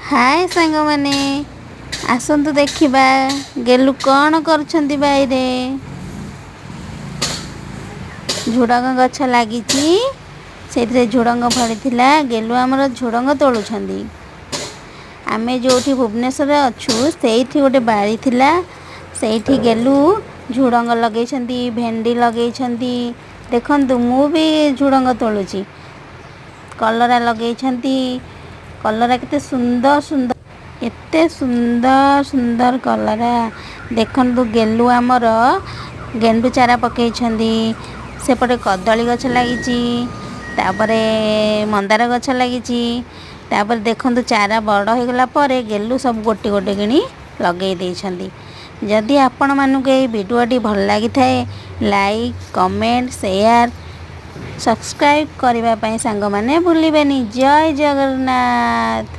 हाय सांग माने आसतु देखा गेलु कौन कर बाईरे झुड़ंग गछ लगी से झुड़ंग फड़ी गेलु आमर झुड़ंग तोलुं आम जो भुवनेश्वर अच्छु से गोटे बाड़ी थिला से गेलु झुड़ंग लगे भेंडी लगे देखु मु भी झुड़ंग तोलुची कलरा लगे कलरा केते सुंदर सुंदर एते सुंदर सुंदर कलरा देखु गेलु आमर गेंडु चारा पकई सेपटे कदली गछ लगी मंदार गछ लगी देखु चारा बड़ हो गला पर गेलु सब गोटे गोटे किणी लगे देइछंदी। जदि आपण मानक ये वीडियोटी भल लगी थाए लाइक कमेंट शेयर सब्सक्राइब करने सांग माने भूलिबेनी। जय जगन्नाथ।